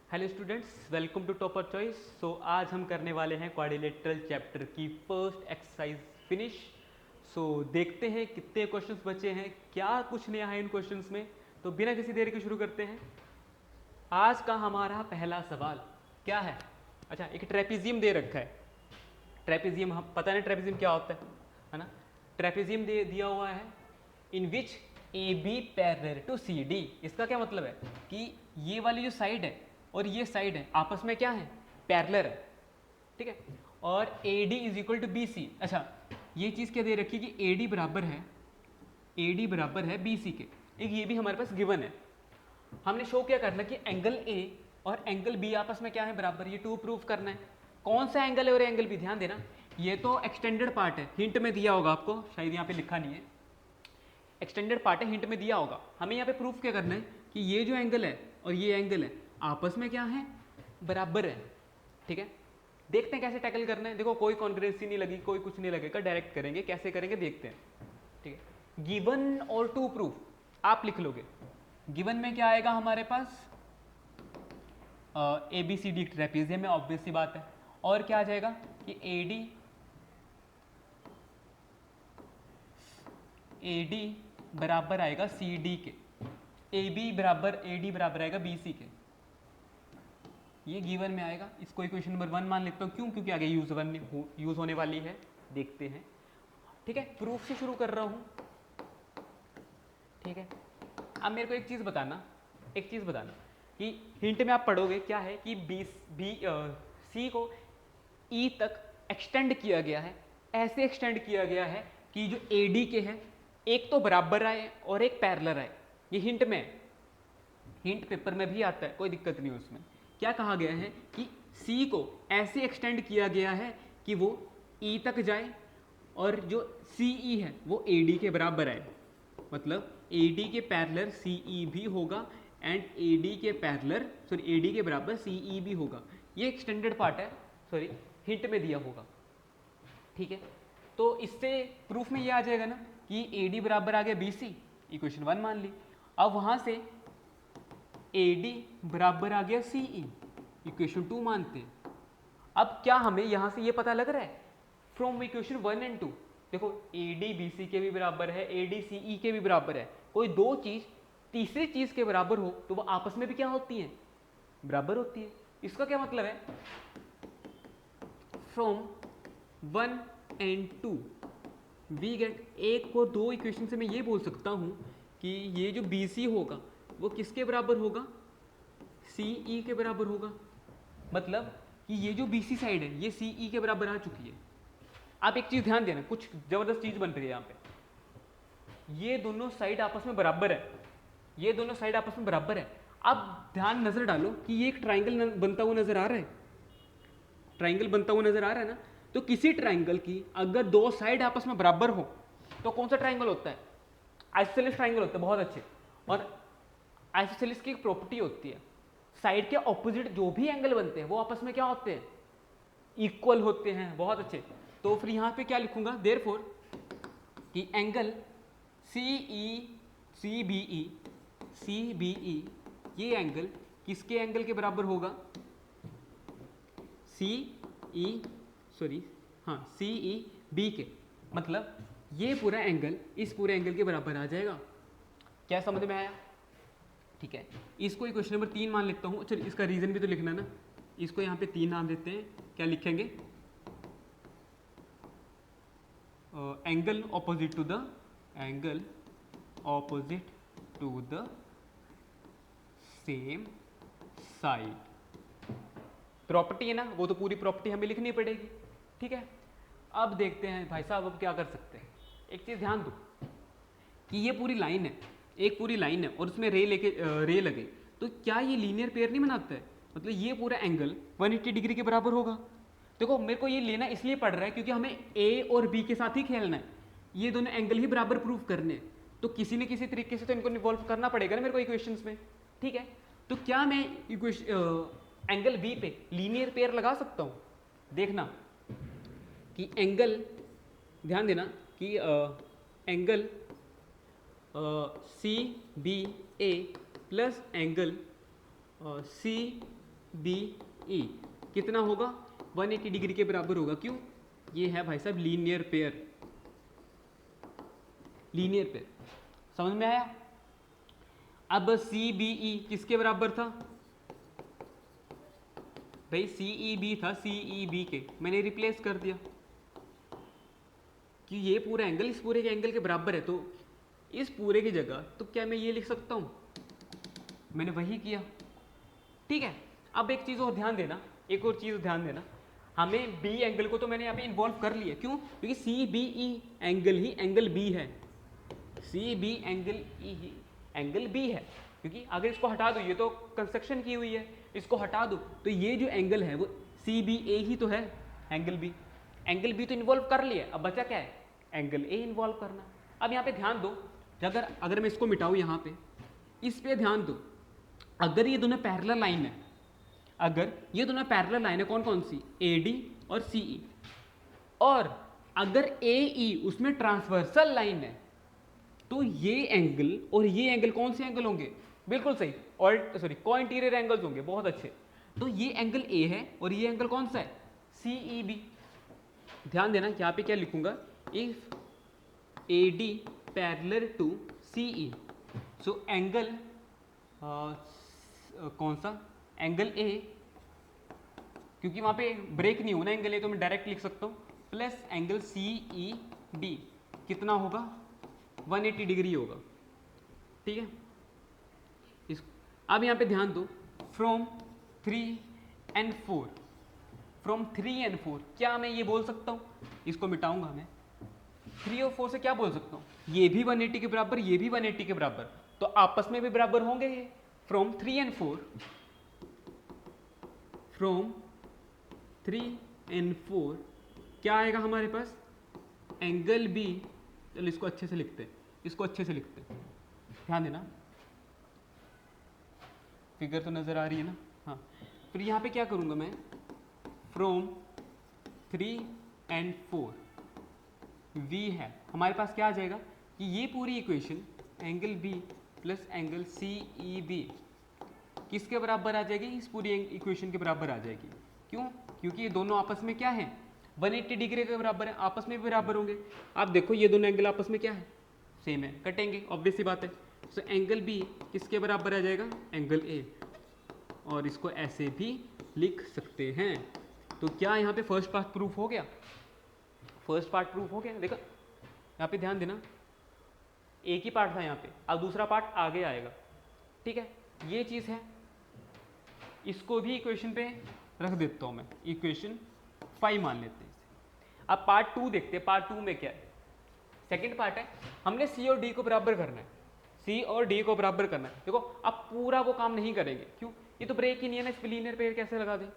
Hello students, welcome to topper choice. So आज हम करने वाले हैं क्वाड्रिलेटरल चैप्टर की फर्स्ट एक्सरसाइज फिनिश। सो देखते हैं कितने क्वेश्चंस बचे हैं, क्या कुछ नया है इन क्वेश्चंस में। तो बिना किसी देरी के शुरू करते हैं। आज का हमारा पहला सवाल क्या है? अच्छा, एक ट्रेपीजियम दे रखा है। ट्रेपीजियम, हम पता नहीं ट्रेपीजियम क्या होता है ना। ट्रेपीजियम दे दिया हुआ है in which A B parallel to C D. इसका क्या मतलब है कि ये वाली जो साइड है और ये साइड है आपस में क्या है, पैरेलल है। ठीक है, और A D is equal to B C. अच्छा, ये चीज़ क्या दे रखी है कि ए डी बराबर है, ए डी बराबर है बी सी के। एक ये भी हमारे पास गिवन है। हमने शो क्या करना कि एंगल ए और एंगल बी आपस में क्या है, बराबर। ये टू प्रूफ करना है। कौन सा एंगल है और एंगल बी, ध्यान देना। ये तो एक्सटेंडेड पार्ट है, हिंट में दिया होगा आपको, शायद यहाँ पे लिखा नहीं है। एक्सटेंडेड पार्ट है, हिंट में दिया होगा। हमें यहाँ पे प्रूफ क्या करना है कि ये जो एंगल है और ये एंगल है आपस में क्या है, बराबर है। ठीक है, देखते हैं कैसे टैकल करना है। देखो, कोई कॉन्ग्रुएंसी नहीं लगी, कोई कुछ नहीं लगेगा, डायरेक्ट करेंगे। कैसे करेंगे देखते हैं। ठीक है, गिवन और टू प्रूफ आप लिख लोगे। गिवन में क्या आएगा हमारे पास, A B C D trapezium में, ऑब्वियस सी बात है। और क्या आ जाएगा कि ए डी बराबर आएगा सी डी के, ए डी बराबर आएगा बी सी के। ये गिवन में आएगा। इसको इक्वेशन नंबर 1 मान लेता हूँ। क्यों? क्योंकि आगे यूज होने वाली है, देखते हैं। ठीक है, प्रूफ से शुरू कर रहा हूँ। ठीक है, अब मेरे को एक चीज़ बताना कि हिंट में आप पढ़ोगे क्या है कि सी को ई तक एक्सटेंड किया गया है। ऐसे एक्सटेंड किया गया है कि जो ए डी के हैं एक तो बराबर आए और एक पैरेलल आए। ये हिंट में, हिंट पेपर में भी आता है, कोई दिक्कत नहीं उसमें। क्या कहा गया है कि सी को ऐसे एक्सटेंड किया गया है कि वो ई तक जाए और जो सी ई है वो ए डी के बराबर आए। मतलब ए डी के पैरेलल सी ई भी होगा एंड ए डी के पैरेलल, सॉरी, ए डी के बराबर सी ई भी होगा। ये एक्सटेंडेड पार्ट है, सॉरी, हिंट में दिया होगा। ठीक है, तो इससे प्रूफ में ये आ जाएगा ना कि ए डी बराबर आ गया बी सी, इक्वेशन 1 मान ली। अब वहां से ए डी बराबर आ गया सी ई, इक्वेशन 2 मानते हैं। अब क्या हमें यहां से ये पता लग रहा है फ्रॉम इक्वेशन 1 एंड 2, देखो ए डी बी सी के भी बराबर है, ए डी सी ई के भी बराबर है। कोई दो चीज तीसरी चीज के बराबर हो तो वो आपस में भी क्या होती है, बराबर होती है। इसका क्या मतलब है, फ्रॉम 1 एंड 2 वी गेट, एक और दो इक्वेशन से मैं ये बोल सकता हूं कि ये जो बी सी होगा वो किसके बराबर होगा, सी ई के बराबर होगा। मतलब कि ये जो बी सी साइड है ये सी ई के बराबर आ चुकी है। आप एक चीज ध्यान देना, कुछ जबरदस्त चीज बन रही है यहाँ पे। ये दोनों साइड आपस में बराबर है, ये दोनों साइड आपस में बराबर है। अब ध्यान नजर डालो कि ये एक ट्राइंगल बनता हुआ नजर आ रहा है, ट्राइंगल बनता हुआ नजर आ रहा है ना। तो किसी ट्राइंगल की अगर दो साइड आपस में बराबर हो तो कौन सा ट्राइंगल होता है, आइसोसेलेस ट्राइंगल होता है, बहुत अच्छे। और आइसोसेलेस की एक प्रॉपर्टी होती है, साइड के ऑपोजिट जो भी एंगल बनते हैं वो आपस में क्या होते हैं, इक्वल होते हैं। बहुत अच्छे। तो फिर यहां पे क्या लिखूंगा, देयरफॉर कि एंगल सी बी ई, ये एंगल किसके एंगल के बराबर होगा, सी ई बी के। मतलब ये पूरा एंगल इस पूरे एंगल के बराबर आ जाएगा। क्या समझ में आया? ठीक है, इसको क्वेश्चन नंबर 3 मान लेता हूँ। चलिए, इसका रीजन भी तो लिखना ना। इसको यहाँ पे 3 नाम देते हैं। क्या लिखेंगे, angle opposite to the same side. Property है ना, वो तो पूरी प्रॉपर्टी हमें लिखनी पड़ेगी। ठीक है, अब देखते हैं भाई साहब, अब क्या कर सकते हैं। एक चीज ध्यान दो कि ये पूरी लाइन है, एक पूरी लाइन है और उसमें रे लगे, तो क्या ये लीनियर पेयर नहीं बनाता है? मतलब ये पूरा एंगल 180 डिग्री के बराबर होगा। देखो, मेरे को ये लेना इसलिए पड़ रहा है क्योंकि हमें ए और बी के साथ ही खेलना है, ये दोनों एंगल ही बराबर प्रूव करने हैं। तो किसी न किसी तरीके से तो इनको इन्वॉल्व करना पड़ेगा ना मेरे को इक्वेशंस में। ठीक है, तो क्या मैं एंगल बी पे लीनियर पेयर लगा सकता हूँ? देखना कि एंगल, ध्यान देना कि angle C B A plus angle C B E कितना होगा 180 डिग्री के बराबर होगा। क्यों? ये है भाई साहब लीनियर पेयर, लीनियर पेयर। समझ में आया? अब सी बी ई किसके बराबर था भाई? सी ई बी था, सी ई बी के, मैंने रिप्लेस कर दिया कि ये पूरा एंगल इस पूरे के एंगल के बराबर है, तो इस पूरे की जगह तो क्या मैं ये लिख सकता हूँ? मैंने वही किया। ठीक है, अब एक चीज़ और ध्यान देना, एक और चीज़ ध्यान देना, हमें बी एंगल को तो मैंने यहाँ पे इन्वॉल्व कर लिया। क्यों? क्योंकि सी बी ई एंगल ही एंगल बी है, सी बी एंगल ई ही एंगल बी है। क्योंकि अगर इसको हटा दो, ये तो कंस्ट्रक्शन की हुई है, इसको हटा दो तो ये जो एंगल है वो सी बी ए ही तो है, एंगल बी। एंगल बी तो इन्वॉल्व कर लिया, अब बचा क्या है? एंगल ए इन्वॉल्व करना। अब यहाँ पे ध्यान दो, अगर मैं इसको मिटाऊँ यहाँ पे, इस पे ध्यान दो, अगर ये दोनों पैरेलल लाइन है, अगर ये दोनों पैरेलल लाइन है, कौन कौन सी? ए डी और सी ई, और अगर ए ई उसमें ट्रांसवर्सल लाइन है, तो ये एंगल और ये एंगल कौन से एंगल होंगे? बिल्कुल सही, को इंटीरियर एंगल्स होंगे, बहुत अच्छे। तो ये एंगल ए है और ये एंगल कौन सा है? C E B. ध्यान देना यहाँ पे क्या लिखूंगा? If A D parallel to C E, so angle कौन सा? एंगल ए, क्योंकि वहां पे ब्रेक नहीं होना एंगल ए, तो मैं डायरेक्ट लिख सकता हूँ, plus angle C E D कितना होगा? 180 डिग्री होगा। ठीक है, अब यहाँ पे ध्यान दो, फ्रॉम 3 and 4, फ्रॉम 3 and 4 क्या मैं ये बोल सकता हूँ? इसको मिटाऊंगा मैं, 3 और 4 से क्या बोल सकता हूँ? ये भी 180 के बराबर, ये भी 180 के बराबर, तो आपस में भी बराबर होंगे ये। फ्रॉम 3 and 4, फ्रॉम 3 and 4 क्या आएगा हमारे पास? Angle B. चलो इसको अच्छे से लिखते हैं, इसको अच्छे से लिखते हैं, ध्यान देना, फिगर तो नजर आ रही है ना? हाँ, फिर यहाँ पे क्या करूँगा मैं? फ्रॉम 3 and 4 वी है, हमारे पास क्या आ जाएगा कि ये पूरी equation angle B plus angle C E B किसके बराबर आ जाएगी? इस पूरी इक्वेशन के बराबर आ जाएगी। क्यों? क्योंकि ये दोनों आपस में क्या है? 180 डिग्री के बराबर है, आपस में भी बराबर होंगे। आप देखो ये दोनों एंगल आपस में क्या है? सेम है, कटेंगे, ऑब्वियस सी बात है। सो एंगल बी किसके बराबर आ जाएगा? Angle A. और इसको ऐसे भी लिख सकते हैं। तो क्या यहाँ पे फर्स्ट पार्ट प्रूफ हो गया? फर्स्ट पार्ट प्रूफ हो गया। देखो यहाँ पे ध्यान देना, एक ही पार्ट था यहाँ पे, अब दूसरा पार्ट आगे आएगा। ठीक है, ये चीज़ है, इसको भी इक्वेशन पे रख देता हूँ मैं, इक्वेशन 5 मान लेते हैं इसे। अब पार्ट 2 देखते हैं, पार्ट 2 में क्या है? सेकंड पार्ट है, हमने सी और डी को बराबर करना है, सी और डी को बराबर करना है। देखो अब पूरा वो काम नहीं करेंगे, क्यों? ये तो ब्रेक ही नहीं है ना, इस पे लीनियर पेयर कैसे लगा दें?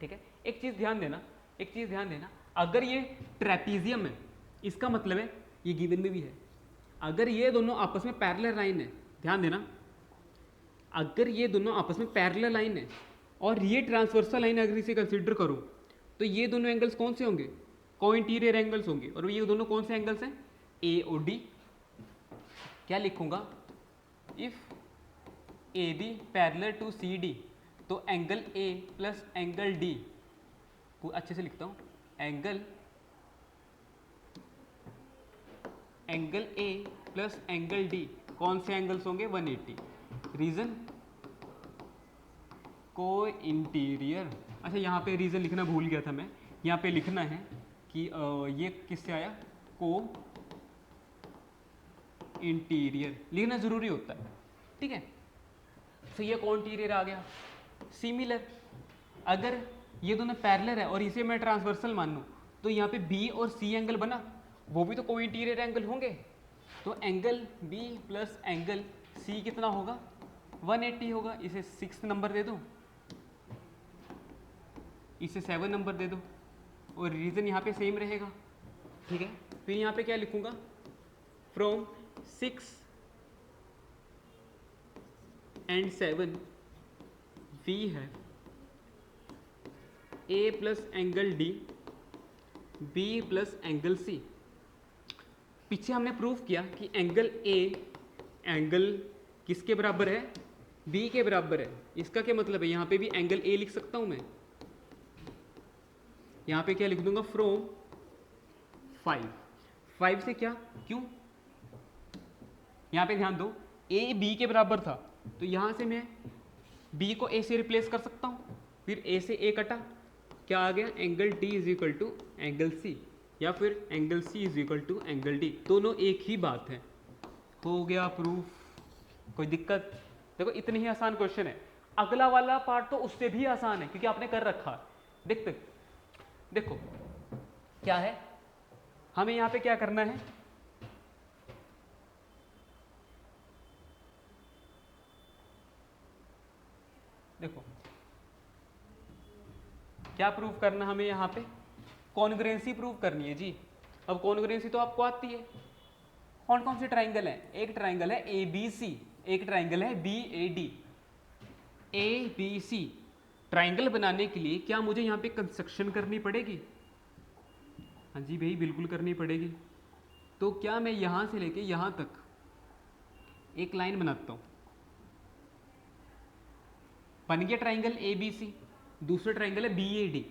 ठीक है, एक चीज़ ध्यान देना, एक चीज़ ध्यान देना, अगर ये ट्रेपीजियम है, इसका मतलब है ये गिवन में भी है, अगर ये दोनों आपस में पैरेलल लाइन है, ध्यान देना, अगर ये दोनों आपस में पैरेलल लाइन है और ये ट्रांसवर्सल लाइन अगर इसे कंसिडर करो, तो ये दोनों एंगल्स कौन से होंगे? को इंटीरियर एंगल्स होंगे। और ये दोनों कौन से एंगल्स हैं? ए और डी। क्या लिखूंगा? If A B parallel to C D, तो angle A plus angle D, अच्छे से लिखता हूं, angle A plus angle D कौन से एंगल्स होंगे? 180। रीजन को इंटीरियर। अच्छा यहाँ पे रीजन लिखना भूल गया था मैं, यहाँ पे लिखना है कि ये किससे आया? को इंटीरियर लिखना जरूरी होता है। ठीक है, तो ये को इंटीरियर आ गया। सिमिलर, अगर ये दोनों पैरेलल है और इसे मैं ट्रांसवर्सल मान लूँ, तो यहाँ पे बी और सी एंगल बना, वो भी तो को इंटीरियर एंगल होंगे। तो angle B plus angle C कितना होगा? 180 होगा। इसे 6 नंबर दे दो, इसे 7 नंबर दे दो, और रीजन यहाँ पे सेम रहेगा। ठीक है, फिर यहाँ पे क्या लिखूंगा? फ्रॉम 6 and 7 वी है A plus angle D, B plus angle C. पीछे हमने प्रूफ किया कि एंगल ए एंगल किसके बराबर है? बी के बराबर है, इसका क्या मतलब है, यहाँ पे भी एंगल ए लिख सकता हूँ मैं, यहाँ पे क्या लिख दूंगा, फ्रॉम 5 से क्या, क्यों, यहाँ पे ध्यान दो, ए बी के बराबर था, तो यहाँ से मैं बी को ए से रिप्लेस कर सकता हूँ, फिर ए से ए कटा, क्या आ गया, angle D is equal to angle C, या फिर angle C is equal to angle D, दोनों एक ही बात है। हो गया प्रूफ, कोई दिक्कत? देखो इतनी ही आसान क्वेश्चन है। अगला वाला पार्ट तो उससे भी आसान है क्योंकि आपने कर रखा है। देखते देखो क्या है, हमें यहाँ पे क्या करना है, देखो क्या प्रूफ करना हमें, यहाँ पे कॉन्ग्रुएंसी प्रूफ करनी है जी। अब कॉन्ग्रुएंसी तो आपको आती है, कौन कौन से ट्राइंगल है, एक ट्राइंगल है ए बी सी, एक ट्राइंगल है B A D. A B C triangle बनाने के लिए क्या मुझे यहाँ पे कंस्ट्रक्शन करनी पड़ेगी? हाँ जी भाई बिल्कुल करनी पड़ेगी। तो क्या मैं यहाँ से लेके यहाँ तक एक लाइन बनाता हूँ, बन गया ट्राइंगल ए बी सी। दूसरा ट्राइंगल है B A D,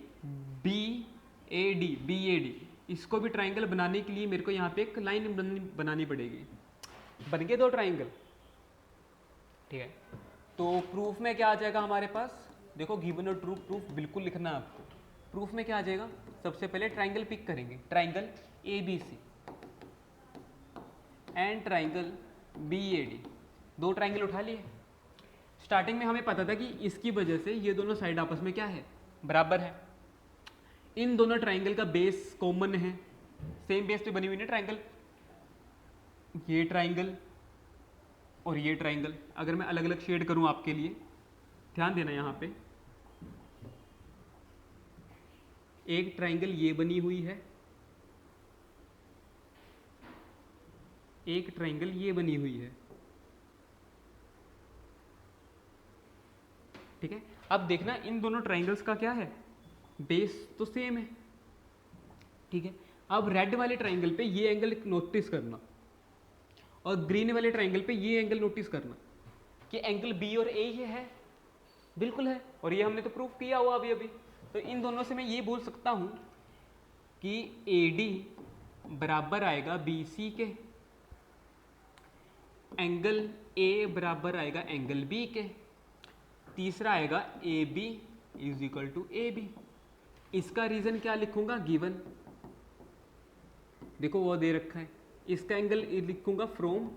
B A D, B A D, इसको भी ट्राइंगल बनाने के लिए मेरे को यहाँ पे एक लाइन बनानी पड़ेगी। बन गए दो ट्राइंगल, ठीक है। तो प्रूफ में क्या आ जाएगा हमारे पास, देखो गिवन और ट्रू प्रूफ बिल्कुल लिखना है आपको। प्रूफ में क्या आ जाएगा, सबसे पहले ट्राइंगल पिक करेंगे, triangle A B C and triangle B A D, दो ट्राइंगल उठा लिए। स्टार्टिंग में हमें पता था कि इसकी वजह से ये दोनों साइड आपस में क्या है, बराबर है। इन दोनों ट्राइंगल का बेस कॉमन है, सेम बेस पे बनी हुई है ट्राइंगल, ये ट्राइंगल और ये ट्राइंगल। अगर मैं अलग अलग शेड करूं आपके लिए, ध्यान देना यहाँ पे, एक ट्राइंगल ये बनी हुई है, एक ट्राइंगल ये बनी हुई है, ठीक है। अब देखना इन दोनों ट्राइंगल्स का क्या है, बेस तो सेम है, ठीक है। अब रेड वाले ट्राइंगल पे ये एंगल नोटिस करना और ग्रीन वाले ट्राइंगल पे ये एंगल नोटिस करना कि एंगल बी और ए ये है, बिल्कुल है, और ये हमने तो प्रूफ किया हुआ अभी अभी। तो इन दोनों से मैं ये बोल सकता हूं कि ए डी बराबर आएगा बी सी के, एंगल ए बराबर आएगा एंगल बी के, तीसरा आएगा A B is equal to A B. इसका रीजन क्या लिखूंगा, गिवन, देखो वो दे रखा है। इसका एंगल लिखूंगा फ्रॉम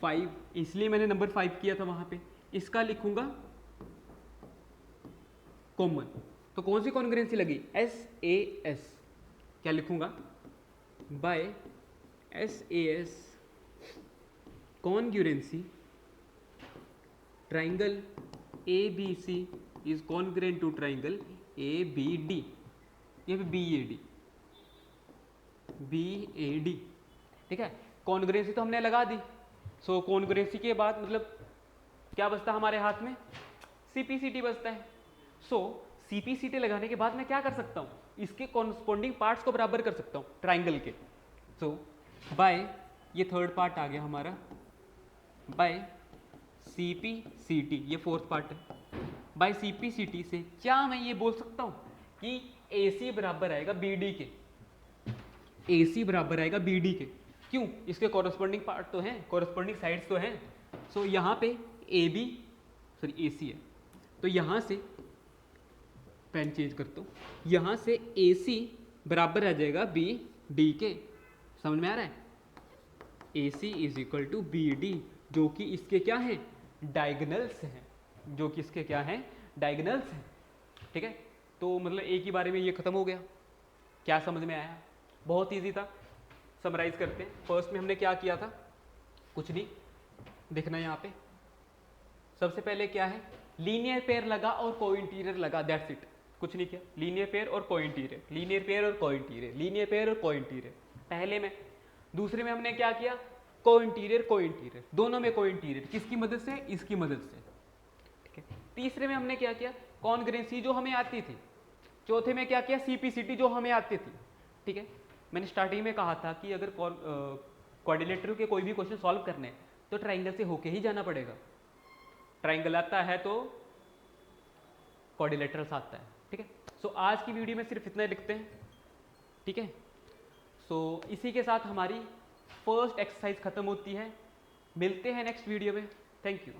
5, इसलिए मैंने नंबर 5 किया था वहां पे। इसका लिखूंगा कॉमन, तो कौन सी कॉन्ग्रुएंसी लगी, एस ए एस, क्या लिखूंगा, by S A S congruency triangle A B C is congruent to triangle A B D, ये B A D, B A D, ठीक है। कॉन्ग्रुएंसी तो हमने लगा दी। सो कॉन्ग्रुएंसी के बाद मतलब क्या बचता हमारे हाथ में, सीपीसीटी बचता है। सो सीपीसीटी लगाने के बाद मैं क्या कर सकता हूँ, इसके कॉरस्पॉन्डिंग पार्ट्स को बराबर कर सकता हूँ ट्राइंगल के। सो बाय, ये थर्ड पार्ट आ गया हमारा, बाय सीपीसीटी, ये फोर्थ पार्ट है। बाय सीपीसीटी से क्या मैं ये बोल सकता हूँ कि AC बराबर आएगा BD के, AC बराबर आएगा BD के, क्यों, इसके कॉरस्पॉन्डिंग पार्ट तो हैं, कॉरस्पॉन्डिंग साइड्स तो हैं। सो यहाँ पे AB सॉरी AC है, तो यहाँ से पेन चेंज करता हूँ, यहाँ से AC बराबर आ जाएगा BD के, समझ में आ रहा है, AC is equal to BD, जो कि इसके क्या हैं, डायगोनल्स हैं, जो कि इसके क्या हैं, डायगोनल्स हैं, ठीक है। तो मतलब एक ही बारे में ये खत्म हो गया। क्या समझ में आया, बहुत इजी था। समराइज करते हैं, फर्स्ट में हमने क्या किया था, कुछ नहीं, देखना यहाँ पे सबसे पहले क्या है, लीनियर पेयर लगा और कोइंटीरियर लगा, दैट्स इट, कुछ नहीं किया। लीनियर पेयर और कोइंटीरियर, लीनियर पेयर और कोइंटीरियर, लीनियर पेयर और कोइंटीरियर पहले में। दूसरे में हमने क्या किया, कोइंटीरियर कोइंटीरियर, दोनों में कोइंटीरियर, किसकी मदद से, इसकी मदद से, ठीक है। तीसरे में हमने क्या किया, कॉन्ग्रुएंसी जो हमें आती थी। चौथे में क्या किया, सीपीसीटी जो हमें आती थी, ठीक है। मैंने स्टार्टिंग में कहा था कि अगर क्वाड्रिलेटरल के कोई भी क्वेश्चन सॉल्व करने हैं तो ट्राइंगल से होके ही जाना पड़ेगा, ट्राइंगल आता है तो क्वाड्रिलेटरल्स आता है। ठीक है, सो आज की वीडियो में सिर्फ इतना ही लिखते हैं। ठीक है, सो इसी के साथ हमारी फर्स्ट एक्सरसाइज खत्म होती है। मिलते हैं नेक्स्ट वीडियो में। Thank you.